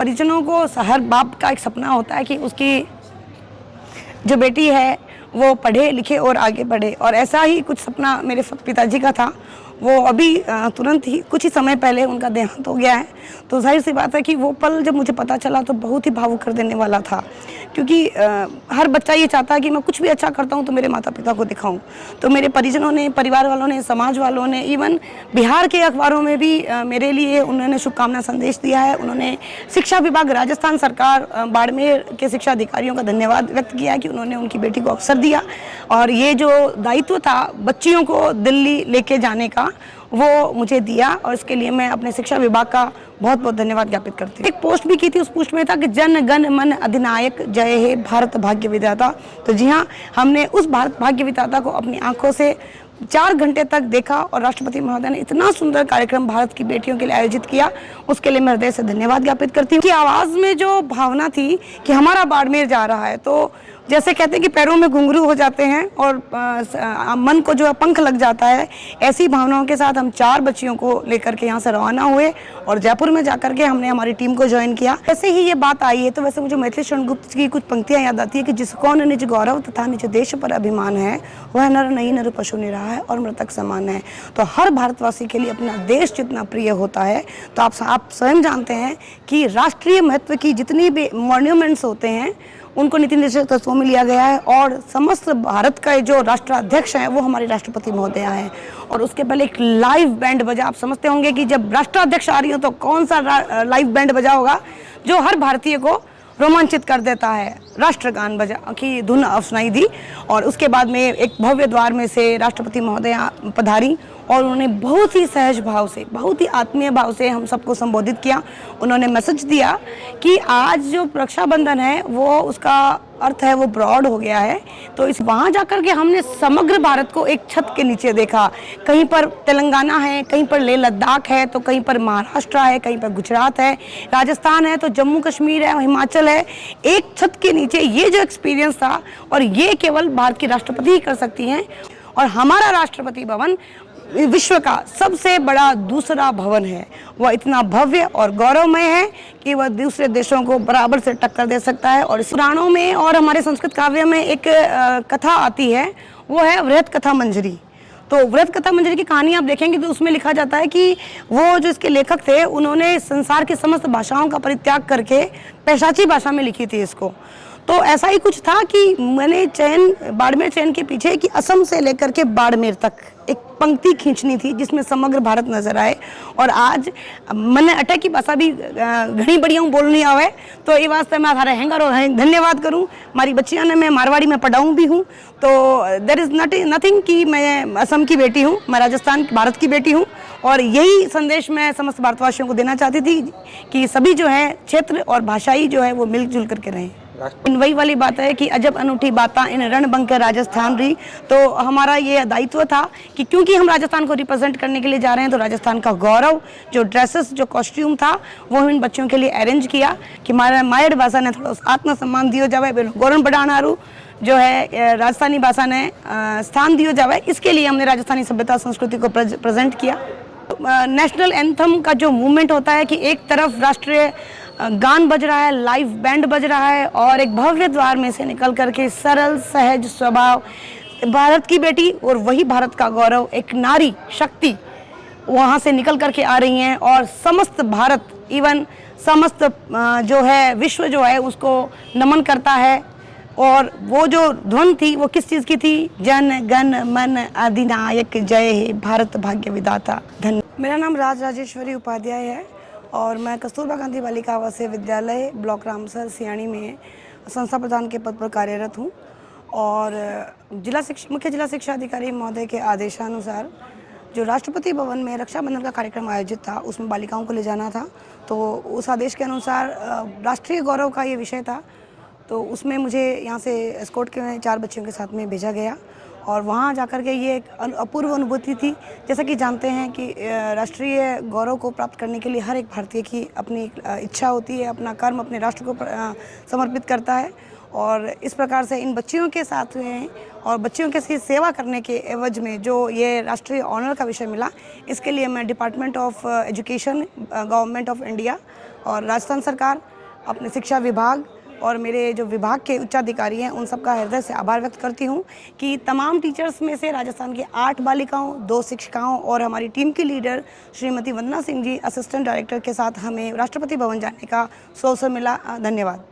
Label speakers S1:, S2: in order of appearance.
S1: परिजनों को हर बाप का एक सपना होता है कि उसकी जो बेटी है वो पढ़े लिखे और आगे बढ़े, और ऐसा ही कुछ सपना मेरे पिताजी का था। वो अभी तुरंत ही कुछ ही समय पहले उनका देहांत हो गया है। तो जाहिर सी बात है कि वो पल जब मुझे पता चला तो बहुत ही भावुक कर देने वाला था, क्योंकि हर बच्चा ये चाहता है कि मैं कुछ भी अच्छा करता हूँ तो मेरे माता पिता को दिखाऊं। तो मेरे परिजनों ने, परिवार वालों ने, समाज वालों ने, इवन बिहार के अखबारों में भी मेरे लिए उन्होंने शुभकामना संदेश दिया है। उन्होंने शिक्षा विभाग, राजस्थान सरकार, बाड़मेर के शिक्षा अधिकारियों का धन्यवाद व्यक्त किया कि उन्होंने उनकी बेटी को अवसर दिया, और ये जो दायित्व था बच्चियों को दिल्ली लेके जाने का वो मुझे दिया, और इसके लिए मैं अपने शिक्षा विभाग का बहुत बहुत धन्यवाद ज्ञापित करती हूँ। एक पोस्ट भी की थी, उस पोस्ट में था कि जन गण मन अधिनायक जय हे भारत भाग्य विधाता। तो जी हाँ, हमने उस भारत भाग्य विधाता को अपनी आंखों से 4 घंटे तक देखा, और राष्ट्रपति महोदय ने इतना सुंदर कार्यक्रम भारत की बेटियों के लिए आयोजित किया, उसके लिए मैं हृदय से धन्यवाद ज्ञापित करती हूँ। कि आवाज़ में जो भावना थी कि हमारा बाड़मेर जा रहा है, तो जैसे कहते हैं कि पैरों में घुंघरू हो जाते हैं और मन को जो है पंख लग जाता है, ऐसी भावनाओं के साथ हम 4 बच्चियों को लेकर के यहाँ से रवाना हुए और जयपुर में जाकर के हमने हमारी टीम को ज्वाइन किया। वैसे ही ये बात आई है तो वैसे मुझे मैथिली शरण गुप्त की कुछ पंक्तियाँ याद आती है कि जिसको न निज गौरव तथा निज देश पर अभिमान है, वह नर नहीं नर पशु निराह है और मृतक समान है। तो हर भारतवासी के लिए अपना देश जितना प्रिय होता है, तो आप स्वयं जानते हैं कि राष्ट्रीय महत्व की जितनी भी मॉन्यूमेंट्स होते हैं उनको नीति निर्देशक तत्वों में लिया गया है, और समस्त भारत का जो राष्ट्राध्यक्ष हैं वो हमारे राष्ट्रपति महोदय हैं। और उसके पहले एक लाइव बैंड बजा। आप समझते होंगे कि जब राष्ट्राध्यक्ष आ रही हो तो कौन सा लाइव बैंड बजा होगा जो हर भारतीय को रोमांचित कर देता है। राष्ट्रगान बजा की धुन सुनाई दी, और उसके बाद में एक भव्य द्वार में से राष्ट्रपति महोदय पधारी और उन्होंने बहुत ही सहज भाव से, बहुत ही आत्मीय भाव से हम सबको संबोधित किया। उन्होंने मैसेज दिया कि आज जो रक्षाबंधन है वो उसका अर्थ है वो ब्रॉड हो गया है। तो इस वहाँ जाकर के हमने समग्र भारत को एक छत के नीचे देखा। कहीं पर तेलंगाना है, कहीं पर लेह लद्दाख है, तो कहीं पर महाराष्ट्र है, कहीं पर गुजरात है, राजस्थान है, तो जम्मू कश्मीर है, हिमाचल है। एक छत के नीचे ये जो एक्सपीरियंस था, और ये केवल भारत की राष्ट्रपति ही कर सकती हैं। और हमारा राष्ट्रपति भवन विश्व का सबसे बड़ा दूसरा भवन है। वह इतना भव्य और गौरवमय है कि वह दूसरे देशों को बराबर से टक्कर दे सकता है। और पुराणों में और हमारे संस्कृत काव्य में एक कथा आती है, वो है वृहत कथा मंजरी। तो वृहत कथा मंजरी की कहानी आप देखेंगे तो उसमें लिखा जाता है कि वो जो इसके लेखक थे उन्होंने संसार की समस्त भाषाओं का परित्याग करके पैशाची भाषा में लिखी थी इसको। तो ऐसा ही कुछ था कि मैंने बाड़मेर चैन के पीछे कि असम से लेकर के बाड़मेर तक एक पंक्ति खींचनी थी जिसमें समग्र भारत नजर आए। और आज मैंने अटक की भाषा भी घनी बढ़िया बोलनी आवे, तो ये वास्ते मैं थारे हैंगर और धन्यवाद करूं। हमारी बच्चियां ने, मैं मारवाड़ी में पढ़ाऊं भी हूं, तो देर इज़ नथिंग कि मैं असम की बेटी हूं, मैं राजस्थान भारत की बेटी हूं। और यही संदेश मैं समस्त भारतवासियों को देना चाहती थी कि सभी जो है क्षेत्र और भाषाई जो है वो मिलजुल करके रहें। वही वाली बात है कि अजब अनूठी बातें इन रणबंक राजस्थान रही। तो हमारा ये दायित्व था कि क्योंकि हम राजस्थान को रिप्रेजेंट करने के लिए जा रहे हैं, तो राजस्थान का गौरव, जो ड्रेसेस, जो कॉस्ट्यूम था, वो इन बच्चों के लिए अरेंज किया कि हमारा मायर भाषा ने थोड़ा आत्मसम्मान दियो जावे, गौरव बढ़ानारू जो है राजस्थानी भाषा ने स्थान दियो जावे। इसके लिए हमने राजस्थानी सभ्यता संस्कृति को प्रेजेंट किया। नेशनल एंथम का जो मूवमेंट होता है कि एक तरफ राष्ट्रीय गान बज रहा है, लाइव बैंड बज रहा है, और एक भव्य द्वार में से निकल करके सरल सहज स्वभाव भारत की बेटी और वही भारत का गौरव, एक नारी शक्ति वहाँ से निकल करके आ रही हैं। और समस्त भारत, इवन समस्त जो है विश्व जो है उसको नमन करता है। और वो जो ध्वन थी वो किस चीज़ की थी? जन गण मन अधिनायक जय हे भारत भाग्य विधाता। धन्यवाद। मेरा नाम राजेश्वरी उपाध्याय है और मैं कस्तूरबा गांधी बालिका आवासीय विद्यालय ब्लॉक रामसर सियानी में संस्था प्रधान के पद पर कार्यरत हूँ। और मुख्य जिला शिक्षा अधिकारी महोदय के आदेशानुसार जो राष्ट्रपति भवन में रक्षाबंधन का कार्यक्रम आयोजित था उसमें बालिकाओं को ले जाना था, तो उस आदेश के अनुसार राष्ट्रीय गौरव का ये विषय था। तो उसमें मुझे यहाँ से एस्कॉर्ट के 4 बच्चियों के साथ में भेजा गया, और वहाँ जाकर के ये एक अपूर्व अनुभूति थी। जैसा कि जानते हैं कि राष्ट्रीय गौरव को प्राप्त करने के लिए हर एक भारतीय की अपनी इच्छा होती है, अपना कर्म अपने राष्ट्र को समर्पित करता है। और इस प्रकार से इन बच्चियों के साथ में और बच्चियों के साथ सेवा करने के एवज में जो ये राष्ट्रीय ऑनर का विषय मिला, इसके लिए मैं department of education government of India और राजस्थान सरकार, अपने शिक्षा विभाग और मेरे जो विभाग के उच्चाधिकारी हैं उन सबका हृदय से आभार व्यक्त करती हूँ कि तमाम टीचर्स में से राजस्थान की 8 बालिकाओं, 2 शिक्षिकाओं और हमारी टीम की लीडर श्रीमती वंदना सिंह जी असिस्टेंट डायरेक्टर के साथ हमें राष्ट्रपति भवन जाने का अवसर मिला। धन्यवाद।